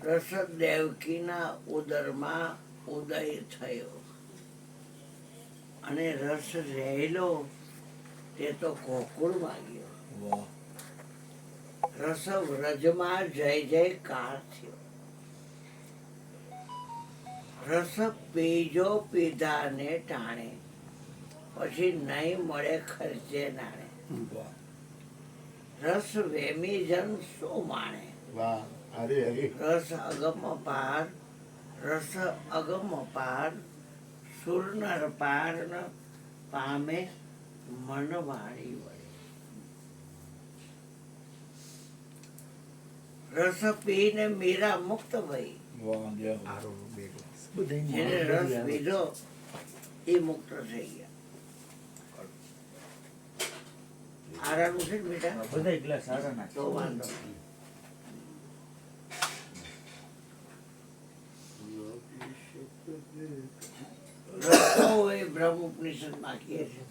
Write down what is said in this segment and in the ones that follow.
રસ દેવકીના ઉદરમાં ઉદય થયો અને રસ રહેલો તે તો ગોકુળમાં ગયો. રસ વ્રજમાં જય જયકાર થયો. રસ પીજો પીધાને ટાણે પછી નહીં મળે ખર્ચે નાણે. રસ વેમી જન શું માણે. રસ અગમ પાર રસ અગમ પાર સુરનર પાર ન પામે મન વાણી વળે. રસ પીને મીરા મુક્ત ભઈ. જેને રસ પીધો એ મુક્ત થઈ ગયા. આરાનું છે ને બેટા, બધા ગ્લાસ આરાના તો વાંધો નહીં. રસો એ બ્રહ્મ ઉપનિષદમાં કહે છે.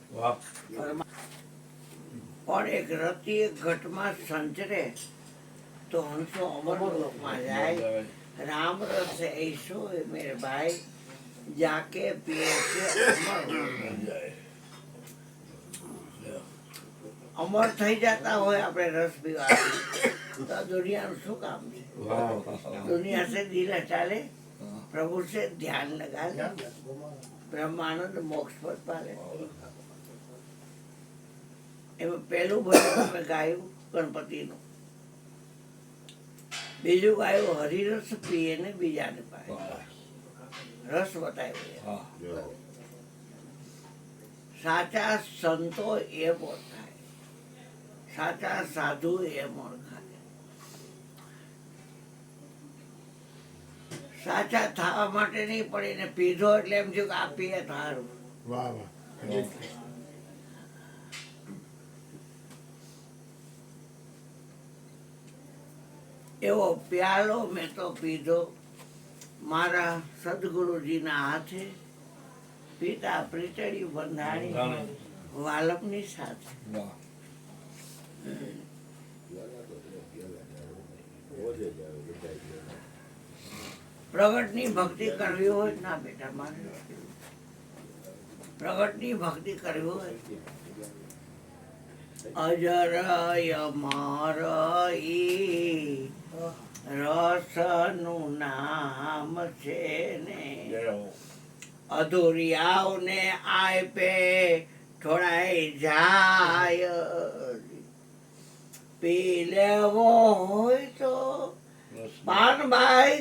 પણ એક રતિ એક ઘટમાં સંચરે તો હંસો અમરલોકમાં જાય. રામ રસ ऐसो है मेरे भाई जाके पिए से અમર થઈ જતા હોય આપણે રસ પીવાથી તો દુનિયાનું શું કામ છે. દુનિયા से दिल हटा ले, प्रभु से ध्यान लगा ले, બ્રહ્માનંદ મોક્ષ પદ પાલે. એમાં પહેલું ભજન અમે ગાયું ગણપતિનું, બીજું ગાયું હરિરસ પીએ ને બીજાને પાય. રસ બતાવ્યો. સાચા સંતો એ ઓળખાય, સાચા સાધુ એમ ઓળખાય. સાચા થવા માટે નહીં પણ એને પીધો એટલે એમ થયું કે આ પીએ સારું. એવો પ્યાલો મેં તો પીધો મારા સદગુરુજીના હાથે, પિતા પ્રીતળી બંધાણી વાલમની સાથે. પ્રગટની ભક્તિ કરવી હોય ના બેટા, મારે પ્રગટની ભક્તિ કરવી હોય અજર અમર ઈ રસનું નામ છે ને. અધુરિયાઓને આપે થોડાય જાય. પી લેવો હોય તો પાનભાઈ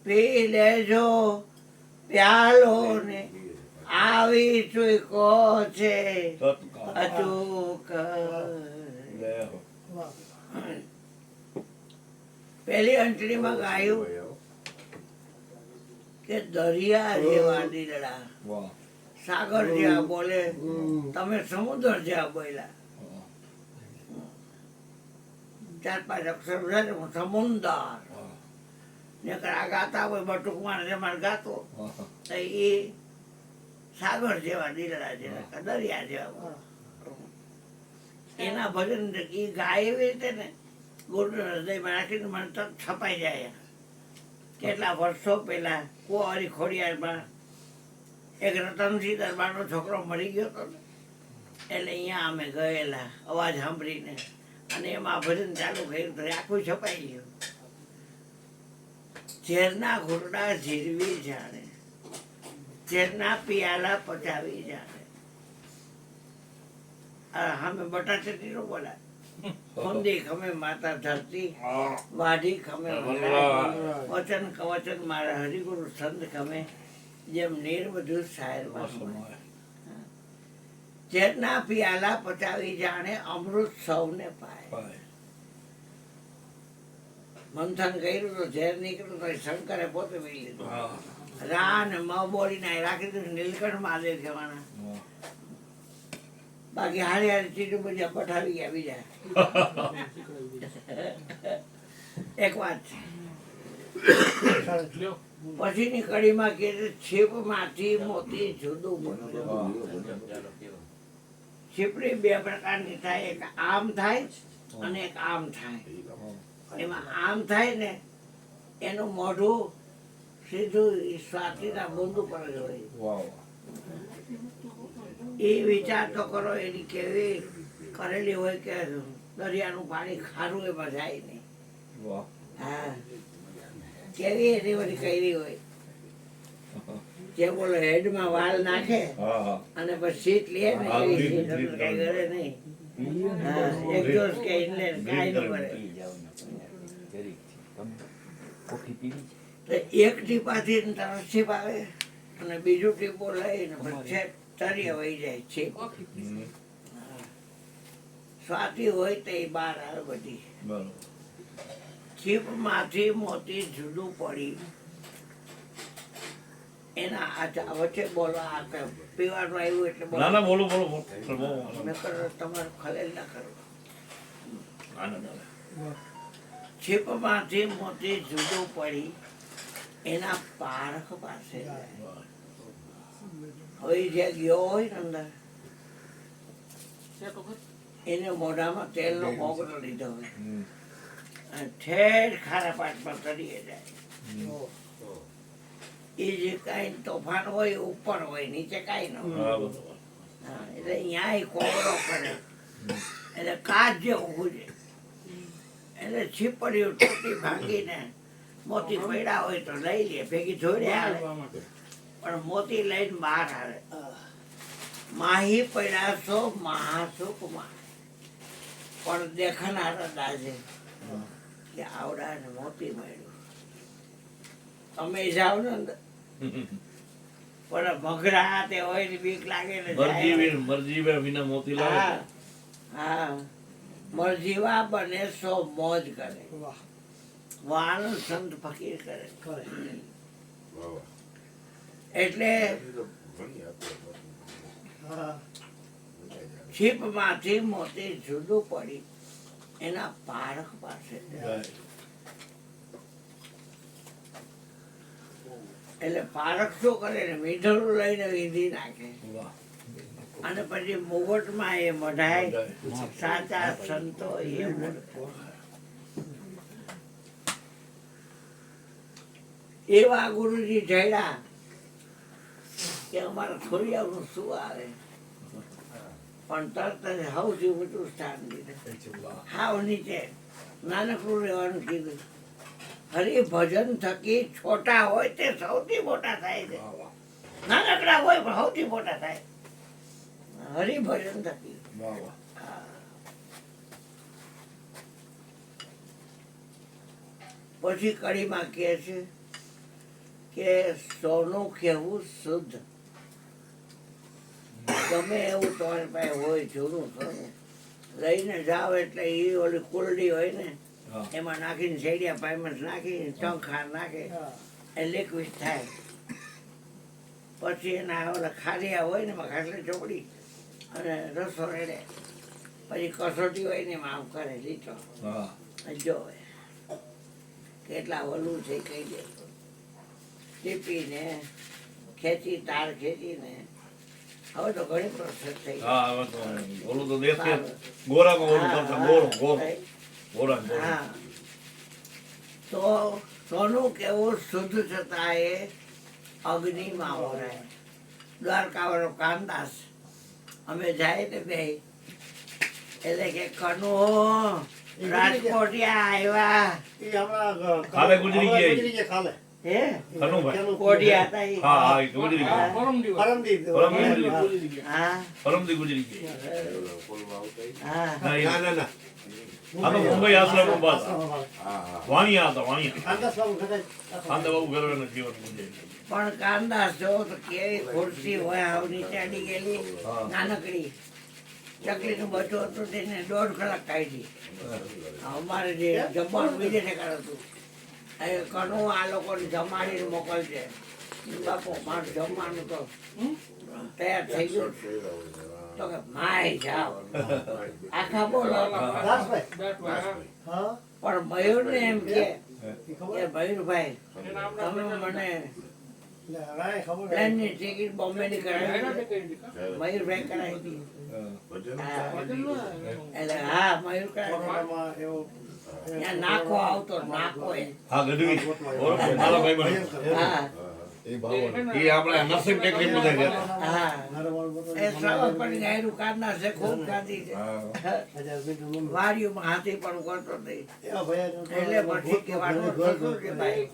પી લેજો પ્યાલો ને આવી ચૂકો છે અચૂક. પેલી અંટણીમાં ગાયું કે દરિયા જેવા દીલડા સાગર જેવા બોલે, તમે સમુદ્ર જેવા બોલ્યા. 4-5 અક્ષર સમુદર ને આ ગાતા હોય બટુકમાં જેમાં ગાતો એ સાગર જેવા દીલડા જેવા દરિયા જેવા. એના ભજન એ ગાય એવી રીતે ને ગુરુના હૃદયમાં રાખીને મને તરત છપાઈ જાય. કેટલા વર્ષો પહેલા કુંવારી ખોડિયારમાં એક રતનસિંહ દરબારનો છોકરો મરી ગયો હતો ને, એટલે અહીંયા અમે ગયેલા અવાજ સાંભળીને અને એમાં ભજન ચાલુ કર્યું તો આખું છપાઈ ગયું. ઝેરના ઘૂંટડા ઝીરવી જાણે, ઝેરના પિયાલા પચાવી જાણે. અમે બટાચટી નું બોલાય. ખુંદી ખમે માતા ધરતી, વાઢી ખમે વચન કવચન મારા હરિગુરુ સંત ખમે, જેમ નિર્વધુ શાયરમાં. ઝેરના પિયાલા પચાવી જાણે અમૃત સૌને પાય. મંથન કર્યું તો ઝેર નીકળ્યું તો શંકરે પોતે પી લીધું. રાન મ બોલીને રાખી દીધું. નીલકંઠ મહાદેવ કહેવાના. બાકી હારી હારી ચીજો બધી પઠાવી ગયા બીજા. એક વાત છે પછીની કડીમાં કે છીપમાંથી મોતી જુદું બન્યું. છીપડી 2 પ્રકારની થાય, એક આમ થાય અને એક આમ થાય. એમાં આમ થાય ને એનું મોઢું સીધું ઈ સ્વાતિના બુંદ ઉપર જ હોય. વાહ એ વિચાર તો કરો એની કેવી કરેલી હોય કે દરિયાનું પાણી ખારું એમાં જાય નહીં. વાહ હા, કેવી એની બધી કરી હોય. જે બોલો હેડમાં વાળ નાખે હા હા અને પછી સીટ લે ને હા, એવી રીત, સીટ રીત, કઈ કરે નહીં. હા, એક જોશ કે ઇંગ્લેન્ડ કાંઈ ન કરે. તો એક ટીપાથી તરસ છીપ આવે અને બીજું ટીપો લઈને પછી તરીએ વહી જાય છીપ. સ્વાતિ હોય તો એ બહાર આવે બધી. બરોબર છીપમાંથી મોતી જુદું પડી એના આ વચ્ચે બોલો આ પીવાનું આવ્યું એટલે બોલો. ના ના બોલો બોલો બોલો મેં કરો તમારું ખલેલ ના કરો. આનંદ આવે છીપમાંથી મોતી જુદું પડી એના પારખ પાસે જાય. હવે જે ગયો હોય ને અંદર એને મોઢામાં તેલનો કોગળો લીધો હોય અને ઠેર ખારા પાટમાં તરીએ જાય. એ જે કાંઈ તોફાન હોય ઉપર હોય નીચે કાંઈ ન હોય. હા બરોબર હા, એટલે અહીંયા કોગળો કરે એટલે કાચ જે ઊભું છે એટલે છીપડીઓ તૂટી ભાંગીને મોતી પડ્યા હોય તો લઈ લે ભેગી જોડે આવે પણ મોતી લઈને બહાર આવે. માહી પડ્યા છો મહાસુખમાં પણ દેખનાર દાજે કે આવડા ને મોતી મળ્યું. તમે જાઓ ને અંદર પણ મગરા તે હોય ને બીક લાગે ને જાય. મરજી વિના મોતી હા લાવે હા, મરજીવા બને સો મોજ કરે વાન સંત ફકીર કરે. એટલે છીપમાંથી મોતી જુદું પડી એના પારખ પાસે જાય. એટલે પારખ શું કરે ને મીઠું લઈને વીંધી નાખે વાહ અને પછી મુગટમાં એ મઢાય. સાચા સંતો એ એવા ગુરુજી જડ્યા કે અમારા થોડિયાનું શું આવે પણ તરત જ સૌથી ઊંચું સ્થાન દીધું. હાવ નીચે નાનકડું રહેવાનું કીધું. હરિભજન થકી છોટા હોય તે સૌથી મોટા થાય છે. નાનકડા હોય પણ સૌથી મોટા થાય હરિભજન થકી. પછી કડીમાં કહે છે કે સોનું કહેવું શુદ્ધ ગમે એવું તમારી પાસે હોય જૂનું સોનું લઈને જાઓ એટલે એ ઓલી કુલડી હોય ને એમાં નાખીને શેડિયા પાયમાં નાખીને ચંખાર નાખે એ લિક્વિડ થાય. પછી એના ઓલા ખારિયા હોય ને એમાં ખાટલે ચોપડી અને રસો રેડે પછી કસોટી હોય ને એમાં આમ કરે લીટો જો કેટલા વલું છે કહી દે. ટીપીને ખેંચી તાર ખેંચીને હવે તો ઘણી પ્રોસેસ થઈ ગઈ. ઓલું તો દેશ ગોરામાં ઓલું કરતા ગોરો ગોરો ગોરા હા, તો સોનું કેવું શુદ્ધ છતાં એ અગ્નિમાં વરાય. દ્વારકાવાળો કાનદાસ અમે જાય ને બે એટલે કે કનો રાજકોટિયા આવ્યા ખાલે ગુજરી ગયા હે કનુભાઈ કોડિયા હતા ઈ. હા હા એ ગુજરી ગયા હા પરમદી ગુજરી ગયા હા ના ના ના આ તો મુંબઈ આશ્રમ બાદ વાણિયા હતા વાણિયા કાંદા બાબુ ગરવેના જીવન ગુજરી પણ કાનદાસ જો તો કેવી ખુરશી હોય હાવ નીચે અડી ગયેલી નાનકડી ચકલીનું બચ્ચું હતું તેને 1.5 કલાક કાઢી. અમારે જે જમવાનું બીજે ઠેકાણ હતું એ કનું આ લોકોને જમાડીને મોકલશે. બાપુ મારું જમવાનું તો તૈયાર થઈ ગયું તો કે માય જાઓ આખા બોલો. પણ મયુરને એમ કે મયુરભાઈ તમે મને પ્લેનની ટિકિટ બોમ્બેની કરાવી મયુરભાઈ કરાવી હતી. એટલે હા મયુર કરાવી ત્યાં નાખો આવતો નાખો એ હા ગઢવી ઓળખો મારા ભાઈ બહેન હા એ આપણે નરસિંહ ટેકરી બધા ગયા હા એ શ્રાવણ પણ ગાયરું કાઢના છે ખૂબ ખાધી છે વાડીઓમાં હાથી પણ કરતો નહીં એટલે પછી કહેવાનું થતું કે ભાઈ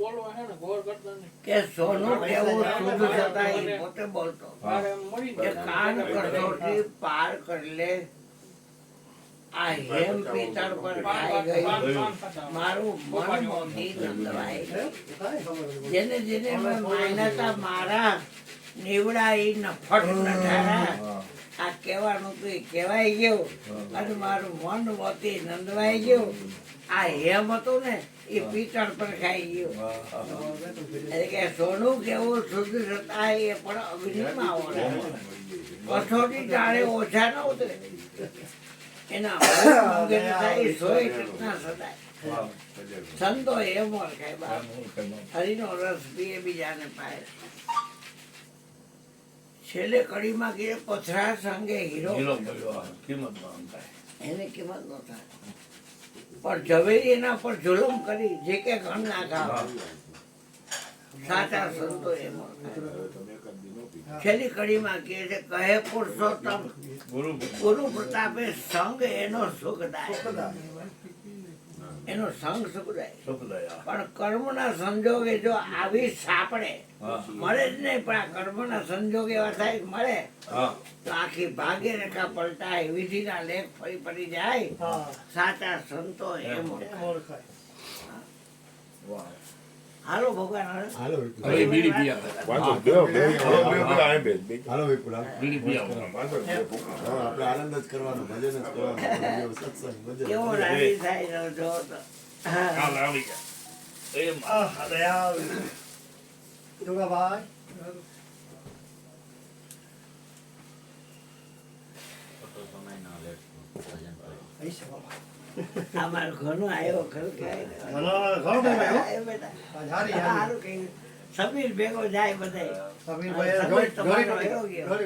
કે સોનું કેવું શુદ્ધ છતાં એ પોતે બોલતો કે કાન કસોટી પાર કરી લે આ હેમ પિતર પર ખાઈ ગયું મારું મન મોગી નંદવાઈ ગયું જેને જેને મેં માન્યતા મારા નીવડા ઈ નફટ નઠારા આ કહેવાનું તો કહેવાય ગયું અને મારું મન મોતી નંદવાઈ ગયું આ હેમ હતું ને એ પિતળ પર ખાઈ ગયું એટલે કે સોનું કેવું શુદ્ધ થતા એ પણ અગ્નિમાં ઓળે કઠોટી ટાળે ઓછા ન ઉતરે એના થાય સોય ટકના સદાય સંતો એમ ઓળખાય બાપ હરિનો રસ પીએ બીજાને પાય છેલ્લે કડીમાં કે પથરા સંગે હીરો એની કિંમત ન થાય પણ ઝવેરી એના પર જુલમ કરી જે કે ઘણ ના ખાવા સાચા સંતો એમ છેલ્લી કડીમાં કહે છે કહે પુરુષોત્તમ ગુરુ પ્રતાપે સંગ એનો સુખદાય એનો સંગ સુખદાય પણ કર્મના સંજોગે જો આવી સાપડે મળે જ નહીં પણ આ કર્મના સંજોગે એવા થાય મળે તો આખી ભાગ્ય રેખા પલટાય વિધિના લેખ ફરી ફરી જાય સાચા સંતો એમ ઓળખાય હાલો ભગવાન હાલો હવે બીડી પીયા હાલો વિપુલા આપણે આનંદ જ કરવાનો ભજન જ કરવાનું સત્સંગ ભજન કેવો રાજી થાય જો તો કાલ આવી ગયા એમ અમારું ઘણું આવ્યો ખરું કે આવ્યો બેટા સારું કહ્યું સમીર ભેગો જાય બધાય સમીર તમારો આવ્યો ગયો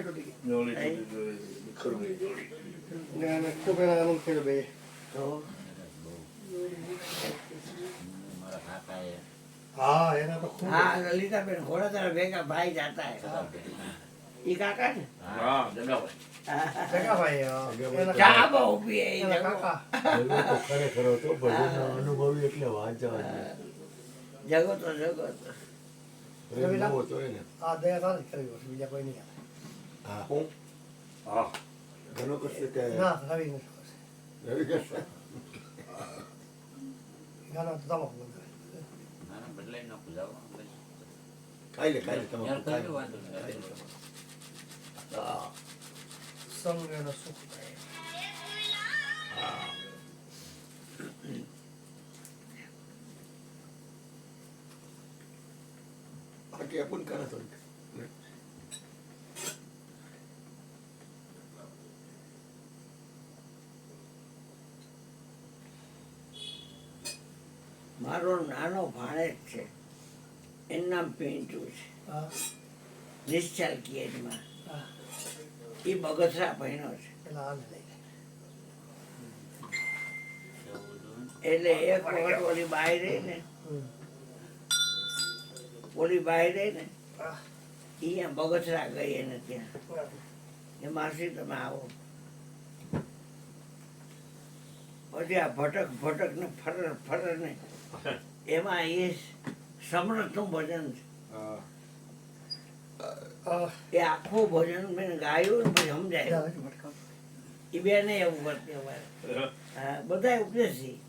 તો હા લલિતાબેન ઘોડા તારા ભેગા ભાઈ જાતા હે ઈ કાકા ને હા જગાભાઈ ચા બહુ પીએ ઈ જગો. ખરેખર હતો ભજન અનુભવી એટલે વાત જવા જગો તો પ્રેમ બહુ હતો એને હા હા ઘણો કરશે કે રવિ કરશે ખાઈ લે તમે ખાઈ લે. હા બાકી આપણ કરે તો મારો નાનો ભાણેજ છે એનું નામ પિન્ટુ છે નિશ્ચલ કિયરમાં એ બગસરા ભણ્યો છે એટલે એક વખત ઓલી બાઈ રહી ને અહીંયા બગસરા ગઈ એને ત્યાં એ માસી તમે આવો પછી આ ભટક ને ફરર ને એમાં એ સમરથનું ભજન છે એ આખું ભજન મેં ગાયું ને પછી સમજાય એ બેને એવું કરતી અમારે હા બધા ઉપદેશી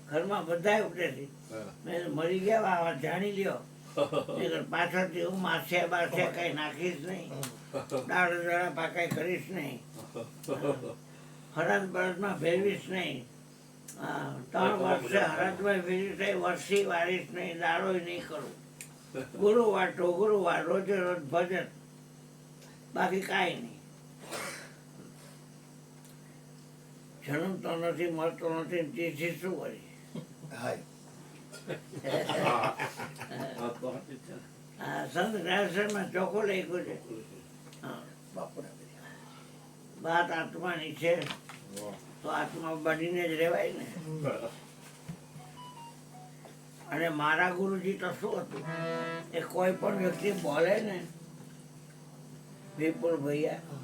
ઘરમાં બધા ઉપદેશી મેં મરી ગયા આ જાણી લ્યો પાછળથી હું માસે બાસે કઈ નાખીશ નહીં દાળ દડા પાકાઈ કરીશ નહીં હરાજ બળદમાં ફેરવીશ નહીં 3 વર્ષે હરાજમાં ફેરવી થઈ વર્ષી વારીશ નહીં દાડો નહીં કરું ગુરુવાર રોજે રોજ ભજન બાકી કાંઈ નહીં જન્મતો નથી મળતો નથી તેથી શું કરી સંત ગ્રાસમાં ચોખ્ખો લખ્યું છે વાત આત્માની છે તો આત્મા બનીને જ રહેવાય ને અને મારા ગુરુજી તો શું હતું એ કોઈ પણ વ્યક્તિ બોલે ને વિપુલ ભૈયા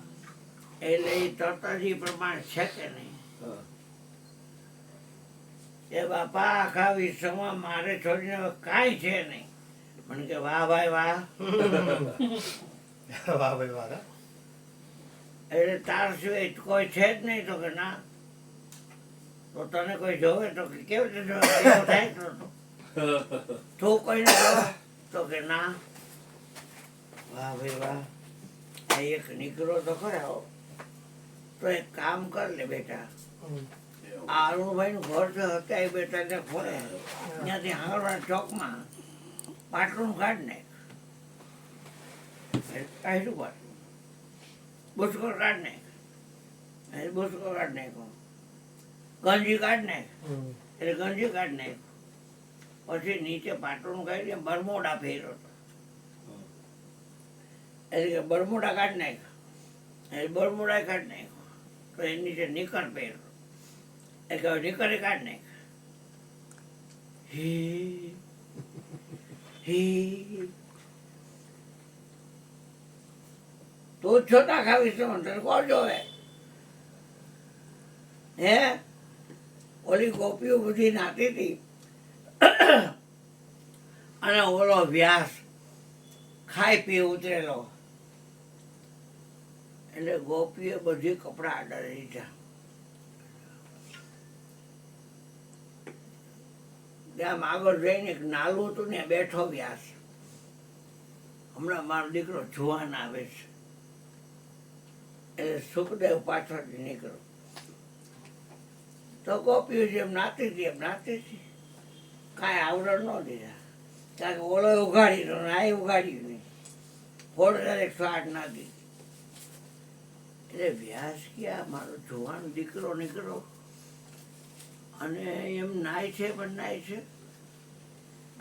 એટલે એ તરત જ એ પ્રમાણે છે કે નહીં એ બાપા આખા વિશ્વમાં મારે છોડીને હવે કાંઈ છે નહીં. મને કે વાહ ભાઈ વાહ. વાહ ભાઈ વાહ. એટલે તાર સિવાય કોઈ છે જ નહીં. તો કે ના. તો તને કોઈ જોવે તો કે કેવી રીતે જોવે? એવો થાય તો તું કોઈને જોવે તો કે ના. વાહ ભાઈ વાહ. આ એક નીકળો તો ખરા હો. તો એક કામ કર લે બેટા, આ અરુણભાઈ નું ઘર છે હતા એ બેટા ને ખોરે ત્યાંથી હાંગરવાડા ચોકમાં પાટલું કાઢ નાખ. કાઢ્યું પાટલું, બુસકો કાઢ નાખ, બુસકો કાઢ નાખો, ગંજી કાઢ નાખ એટલે ગંજી કાઢ નાખ. પછી નીચે પાટલું કાઢી બરમોડા ફેર્યો હતો એટલે કે બરમોડા કાઢ નાખ એટલે બરમોડા કાઢ નાખો. તો એ નીચે નીકર પહેરો એટલે નીકરે કાઢ નાખ. હી હી તું છોટા ખાવીશ તો તને કોણ જોવે? હે ઓલી ગોપીઓ બધી નાતી હતી અને ઓલો વ્યાસ ખાઈ પી ઉતરેલો એટલે ગોપીએ બધી કપડા આડા દીધા. ત્યાં આગળ જઈને એક નાલું હતું ને બેઠો વ્યાસ. હમણાં મારો દીકરો જુવાન આવે છે એટલે સુખદેવ પાછળથી નીકળો. તો ગોપીઓ જેમ નાતી હતી એમ નાતી હતી, કાંઈ આવરણ ન દીધા. કારણ કે ઓલો ઉઘાડી દો ને આ ઉઘાડ્યું નહીં. ફોડ 108 નાખી. એટલે વ્યાસ ક્યાં મારો જુવાન દીકરો નીકળો અને એમ નાય છે પણ નાય છે.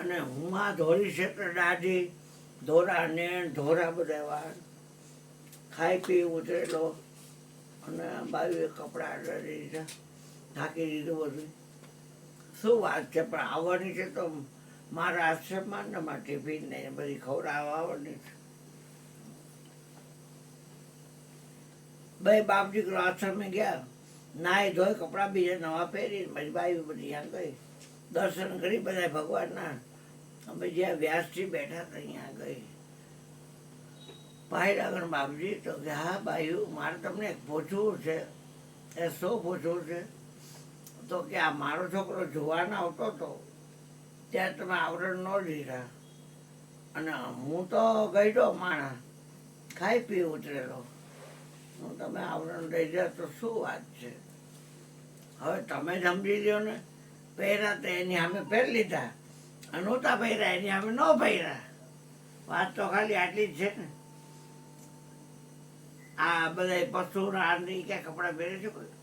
અને હું આ ધોરી ક્ષેત્ર દાઢી ધોરા ને ધોરા બધા વાર ખાઈ પી ઉતરેલો અને બાવીએ કપડા આડા દીધા, ઢાંકી દીધું બધું. શું વાત છે? પણ આવવાની છે તો મારા આશ્રમમાં ને મારા ટિફિન ને બધી ખવડાવવા આવવાની છે. બે બાપ દીકરો આશ્રમે ગયા, નાહી ધોઈ કપડાં બીજા નવા પહેરીને પછી બાઈ બધી ત્યાં ગઈ દર્શન કરી બધા ભગવાનના. અમે જ્યાં વ્યાસજી બેઠા હતા અહીંયા ગઈ. ભાઈ આગળ બાપજી તો કે હા બાયું મારે તમને એક પૂછવું છે. એ શું પૂછવું છે? તો કે આ મારો છોકરો જુવાન આવતો હતો ત્યાં તમે આવરણ ન લીધા અને હું તો ગઈડો માણા ખાઈ પી ઉતરેલો, હું તમે આવરણ લઈ જાય તો શું વાત છે? હવે તમે સમજી લ્યો ને. પહેર્યા તો એની સામે પહેરી લીધા અને નહોતા પહેર્યા એની સામે ન પહેર્યા. વાત તો ખાલી આટલી જ છે ને. આ બધા પશુ આની ક્યાં કપડાં પહેરે છે કોઈ?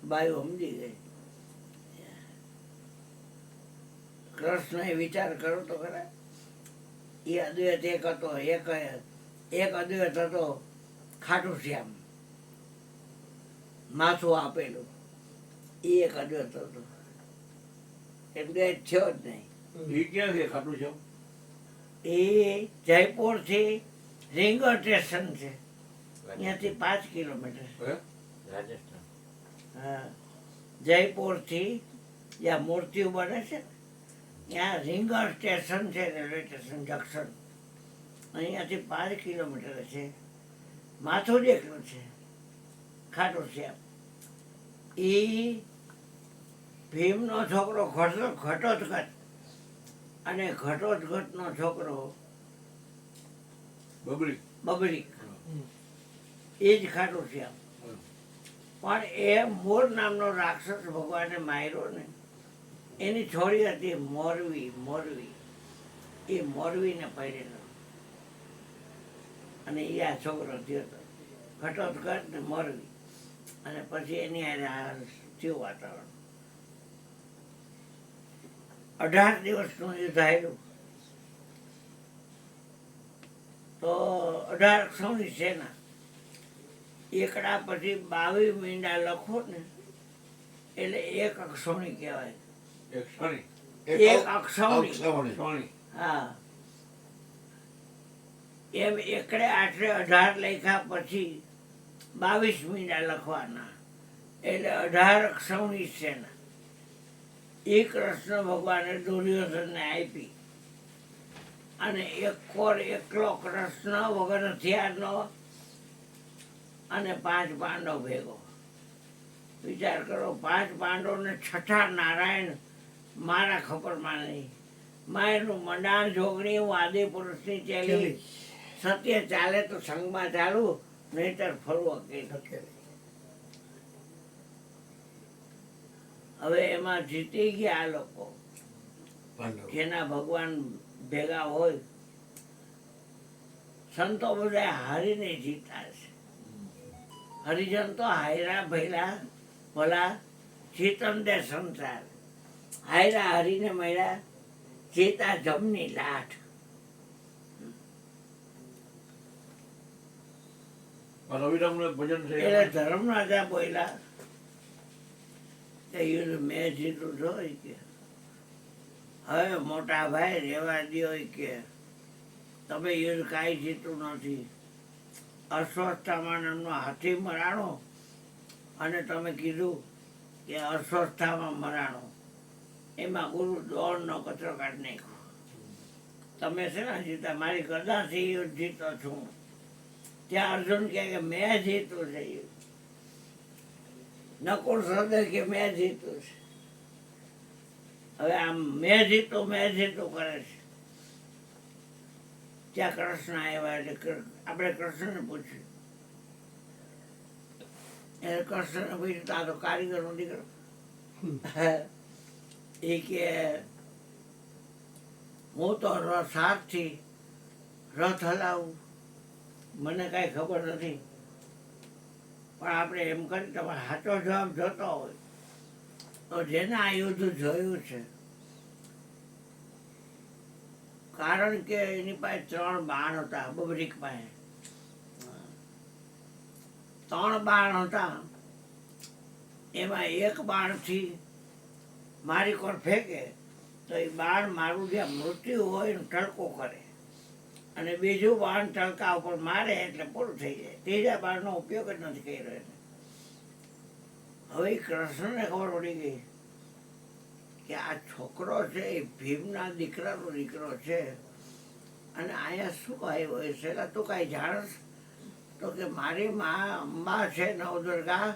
બાયું સમજી ગઈ. કૃષ્ણ વિચાર કરો તો ખરા. એ અદ્વૈત એક હતો, એક અદ્વૈત હતો ખાટું શ્યામ માથું આપેલું. એ એક અદ્વૈત હતો. એ દ્વૈત થયો જ નહીં. એ ક્યાં છે ખાટું છે? એ જયપુરથી રીંગણ સ્ટેશન છે, અહીંયાથી 5 કિલોમીટર. રાજસ્થાન. હા, જયપુરથી જ્યાં મૂર્તિઓ બને છે ત્યાં રીંગણ સ્ટેશન છે, રેલવે સ્ટેશન જંકશન. અહીંયાથી 5 કિલોમીટર છે. માથું જ એકલું છે ખાટું શ્યામ. એ ભીમનો છોકરો ઘટોત્કચ અને ઘટોત્કચનો છોકરો બબરીક, એ જ ખાટું શ્યામ. પણ એ મોર નામનો રાક્ષસ ભગવાને માર્યો ને, એની છોડી હતી મોરવી. એ મોરવીને પહેરેલો અને એ આ છોકરો થયો હતો ઘટોત્કચ ને મોરવી. અને પછી એની હારે થયું વાતાવરણ. 18 દિવસનું યુદ્ધ આવેલું તો 18 સૌની સેના એકડા પછી 22 મીંડા લખો ને એટલે એક અક્ષોણી કહેવાય. એક ક્ષણી એક અક્ષોણી. ક્ષણી હા, એમ એકડે આઠરે 18 લખ્યા પછી 22 મીંડા લખવાના એટલે 18 અક્ષોણી છે ને. એ કૃષ્ણ ભગવાને દુર્યોધનને આપી અને એક કોર એકલો કૃષ્ણ વગર હથિયારનો અને 5 પાંડવ ભેગો. વિચાર કરો, 5 પાંડવને છઠ્ઠા નારાયણ મારા ખબરમાં નહીં. માયનું મંડાણ જોગણી હું આદિ પુરુષની ચેલી. સત્ય ચાલે તો સંગમાં ચાલુ, નહીતર ફરવું અકેલું. હવે એમાં જીતી ગયા આ લોકો જેના ભગવાન ભેગા હોય. સંતો બધા હારીને જીતા છે. હરિજન તો હાયરા ભૈલા ભલા જીતન દે સંસાર. હાયરા હરીને મળ્યા, જીતા જમની લાઠ. રવિરામનું એક ભજન છે એટલે ધર્મરાજા બોલ્યા કે યુદ્ધ મેં જીતું જોઈ કે હવે મોટા ભાઈ રેવા દ્યો કે તમે યુદ્ધ કાંઈ જીતું નથી. અસ્વસ્થતામાં એમનો હાથી મરાણો અને તમે કીધું કે અસ્વસ્થતામાં મરાણો. એમાં ગુરુ દોડનો કચરો કાઢી નાખ્યો. તમે છે ને જીતા, મારી ગદાથી યુદ્ધ જીતો છું. ત્યાં અર્જુન કહે કે મેં જીતું છે યુદ્ધ. નકુળ સહદેવ કે મેં જીતું છે. હવે આમ મેં જીતું કરે છે. ત્યાં કૃષ્ણ આવ્યા એટલે આપણે કૃષ્ણને પૂછ્યું. એને કૃષ્ણને પૂછ્યું આ તો કારીગરનો દીકરો. એ કે હું તો સારથી રથ હલાવું, મને કાંઈ ખબર નથી. પણ આપણે એમ કરી તમારે સાચો જવાબ જોતો હોય તો જેને આ યુદ્ધ જોયું છે, કારણ કે એની પાસે 3 બાણ હતા. બબરીક પાસે 3 બાણ હતા. એમાં એક બાણથી મારી કોર ફેંકે તો એ બાણ મારું જ્યાં મૃત્યુ હોય ને ટળકો કરે, અને બીજું બાણ ટળકા ઉપર મારે એટલે પૂરું થઈ જાય. ત્રીજા બાણનો ઉપયોગ જ નથી કર્યો એને. હવે કૃષ્ણને ખબર પડી ગઈ કે આ છોકરો છે એ ભીમના દીકરાનો દીકરો છે અને અહીંયા શું આવ્યો એ છેલ્લા તું કાંઈ જાણસ? તો કે મારી માં અંબા છે નવદુર્ગા,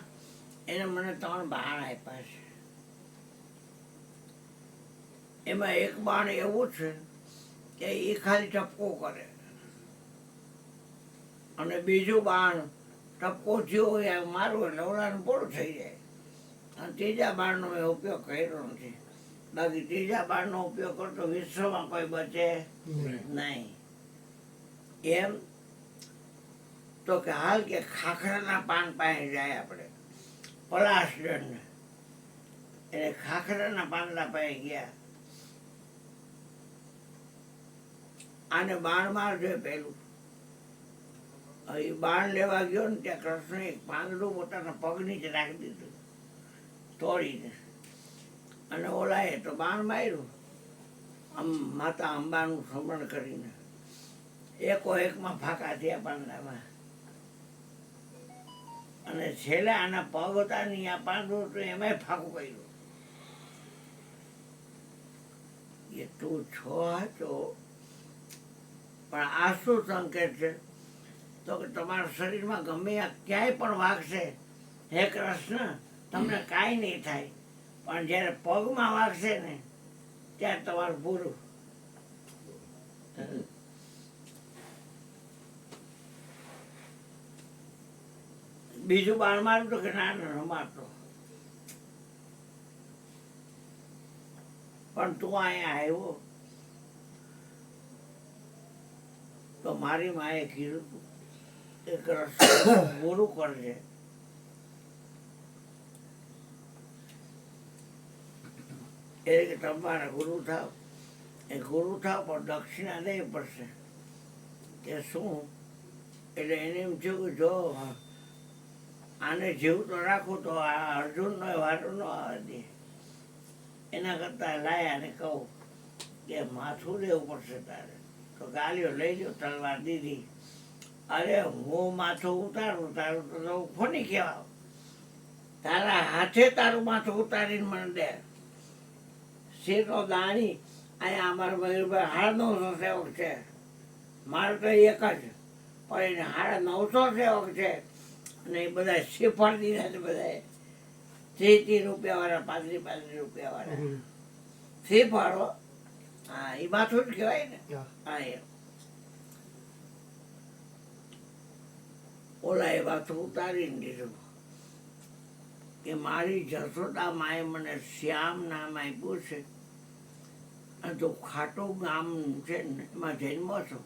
એને મને 3 બાણ આપ્યા છે. એમાં એક બાણ એવું છે કે એ ખાલી ટપકો કરે, અને બીજું બાણ ટપકો થયો હોય મારું એટલે ઓલાનું પૂરું થઈ જાય. અને ત્રીજા બાણનો મેં ઉપયોગ કર્યો નથી. બાકી ત્રીજા બાણનો ઉપયોગ કરતો વિશ્વમાં કોઈ બચે નહીં. એમ તો કે હાલ કે ખાખરાના પાન પાસે જાય આપણે, પલાશ દંડ. એટલે ખાખરાના પાંદડા પાસે ગયા. આને બાણ મારજો પેલું. એ બાણ લેવા ગયો ને ત્યાં કૃષ્ણ એક પાંદડું પોતાના પગ નીચે રાખી દીધું તોડીને, અને ઓલાએ તો બાણ માર્યું આમ માતા અંબાનું સ્મરણ કરીને. એકમાં ફાંકા થયા પાંદડામાં, અને છેલ્લે આના પગ હતા ને આ પાંદડું હતું એમાંય ફાંકું કર્યું. એ તું છો હાચો, પણ આ શું સંકેત છે? તો કે તમારા શરીરમાં ગમે ક્યાંય પણ વાગશે, હે કૃષ્ણ તમને કાંઈ નહીં થાય, પણ જ્યારે પગમાં વાગશે ને ત્યારે તમારું પૂરું. બીજું બાણ મારતો કે ના મારતો, પણ તું અહીંયા આવ્યો તો મારી માએ કીધું તું કે કૃષ્ણ ગુરુ કરજે. એ કે તમારા ગુરુ થાવ, એ ગુરુ થાવ પણ દક્ષિણા દેવી પડશે. કે શું? એટલે એને એમ થયું કે જો આને જીવતો રાખું તો આ અર્જુનનો વારો ન આવે દે. એના કરતાં લાયા ને કહું કે માથું લેવું પડશે તારે. તો ગાલીઓ લઈ લ્યો, તલવાર દીધી. અરે હું માથું ઉતારું તારું તો ફોની કહેવા, તારા હાથે તારું માથું ઉતારીને મને દે. શેરનો દાણી અહીંયા અમારા મયુરભાઈ 950 સેવક છે, મારે તો એક જ, પણ એને 950 સેવક છે. અને એ બધા શેફાડીના છે, બધા 30 રૂપિયાવાળા, 35 રૂપિયાવાળા શેફાડો. હા, એ માથું જ કહેવાય ને. હા, એમ ઓલા એ માથું ઉતારીને દીધું કે મારી જસોદા માએ મને શ્યામ નામ આપ્યું છે, અને તું ખાટું ગામ છે ને એમાં જન્મ છો,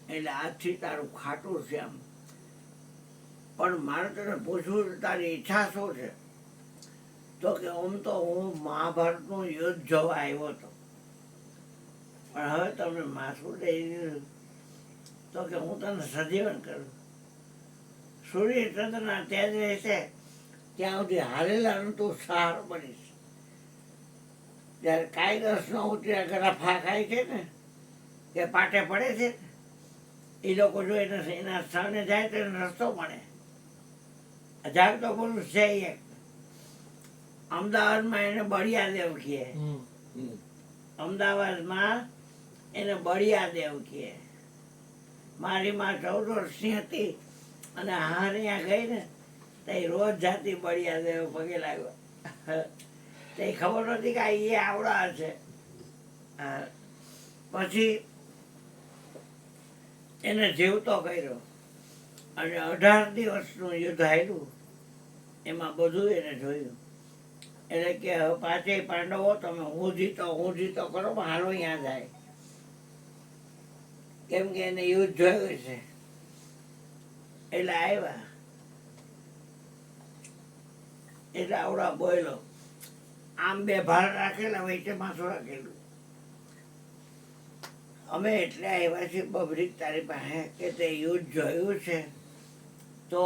એટલે આજથી તારું ખાટું શ્યામ. પણ મારે તને પૂછવું તારી ઈચ્છા શું છે? તો કે આમ તો હું મહાભારતનું યુદ્ધ જોવા આવ્યો હતો, પણ હવે તમને માથું દઈ દીધું તો કે હું તને સજીવન કરું. સૂર્યચંદ્રના તેજ રહેશે ત્યાં સુધી હારેલાનું તું સહારો બનીશ. જ્યારે કાયદસનો ઉતર્યા ગરાફા ખાય છે ને, કે પાટે પડે છે, એ લોકો જો એના સ્થળને જાય તો એને રસ્તો મળે. જાગતો પુરુષ છે એક, અમદાવાદમાં એને બળિયા દેવ કહે. અમદાવાદમાં એને બળિયા દેવ કહે. મારી માં 14 વર્ષની હતી અને હારિયા ગઈ ને તો એ રોજ જાતી બળિયા દેવ પગે લાગ્યો. તે ખબર નહોતી કે એ આવડા છે. પછી એને જીવતો કર્યો અને 18 દિવસનું યુદ્ધ હાર્યું. એમાં બધું એને જોયું. એટલે કે હવે 5 પાંડવો તમે હું જીતો કરો, પણ હાલો અહીંયા જાય, કેમ કે એને યુદ્ધ જોયું છે. એટલે આવ્યા, એટલે આવડા બોયલો આમ 2 ભાર રાખેલા, વચ્ચે માથું રાખેલું. અમે એટલે આવ્યા છીએ બબરીક તારી પાસે કે તે યુદ્ધ જોયું છે, તો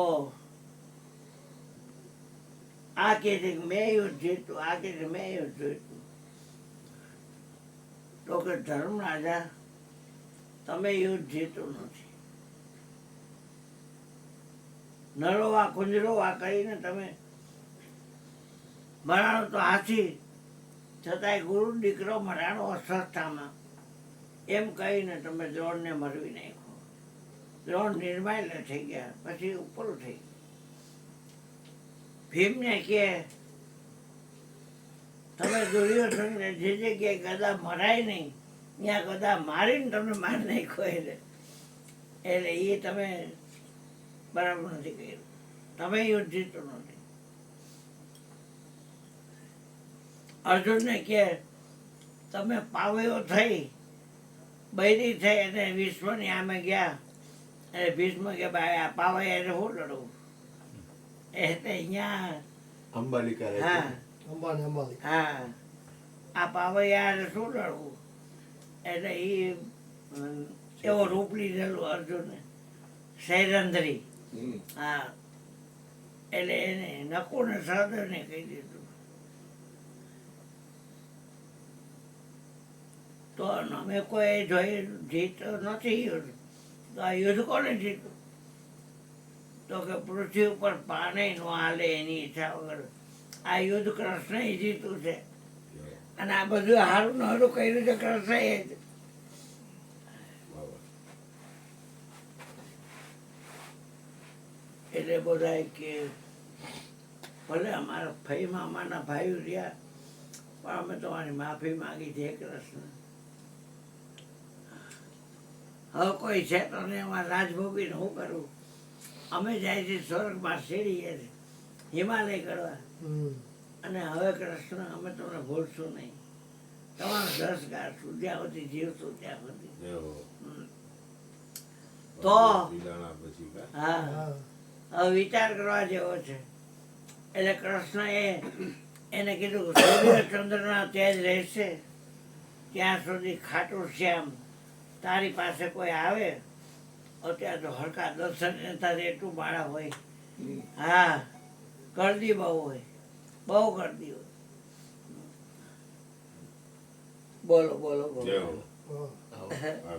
આ કે છે કે મેં યુદ્ધ જીતું, આ કે છે મેં યુદ્ધ જીતું. તો કે ધર્મરાજા તમે યુદ્ધ જીતું નથી. નરોવા કુંજરોવા કરીને તમે મરાણો તો હાથી, છતાંય ગુરુ દીકરો મરાણો અસ્વસ્થામાં, એમ કહીને તમે દ્રોણને મરવી નાખ્યો. દ્રોણ નિર્માલ્ય થઈ ગયા, પછી ઉપર થઈ ગયા. ભીમને કે તમે દુર્યોધનને જે જગ્યાએ ગદા મરાય નહીં ત્યાં ગદા મારીને તમે મારી નાખ્યો. એટલે એ તમે બરાબર નથી કર્યું, તમે યુદ્ધ જીતું નથી. અર્જુનને કે તમે પાવયો થઈ, બૈરી થઈ અને વિશ્વની આમે ગયા. એટલે ભીષ્મ કે ભાઈ આ પાવયા એટલે હું લડવું? એટલે અહીંયા અંબાલિકા રહે હા છે. હા, આ પાવૈયા એટલે શું લડવું? એટલે એ એવો રૂપ લીધેલું અર્જુને, સૈરંધરી. હા, એટલે એને નકુને સહદેવને કહી દીધું. તો અમે કોઈ જોઈ જીતો નથી યુદ્ધ, તો આ યુદ્ધ કોને જીતું? તો કે પૃથ્વી ઉપર પાને નો હાલે એની ઈચ્છા વગર આ યુદ્ધ કૃષ્ણ જીતું છે. અને આ બધું હારું નરું કર્યું છે કૃષ્ણ એ જ. એટલે બધા કે ભલે અમારા ભાઈ મામાના ભાઈઓ રહ્યા, પણ અમે તમારી માફી માંગી છે કૃષ્ણ. હવે કોઈ છે તો ને એમાં રાજભોગીને શું કરવું? અમે જાય છે સ્વર્ગમાં શેરીએ છીએ હિમાલય કરવા. અને હવે કૃષ્ણ અમે તમને ભૂલશું નહીં, તમારો દસ ગાળશું જ્યાં સુધી જીવશું ત્યાં સુધી. તો હા, હવે વિચાર કરવા જેવો છે. એટલે કૃષ્ણએ એને કીધું સૂર્યચંદ્રના તેજ રહેશે ત્યાં સુધી ખાટું શ્યામ તારી પાસે કોઈ આવે અત્યારે તો હરકા દર્શન તારે એટલું બાળા હોય હા ગરદી બહુ હોય, બહુ ગરદી હોય. બોલો બોલો બોલો. હા.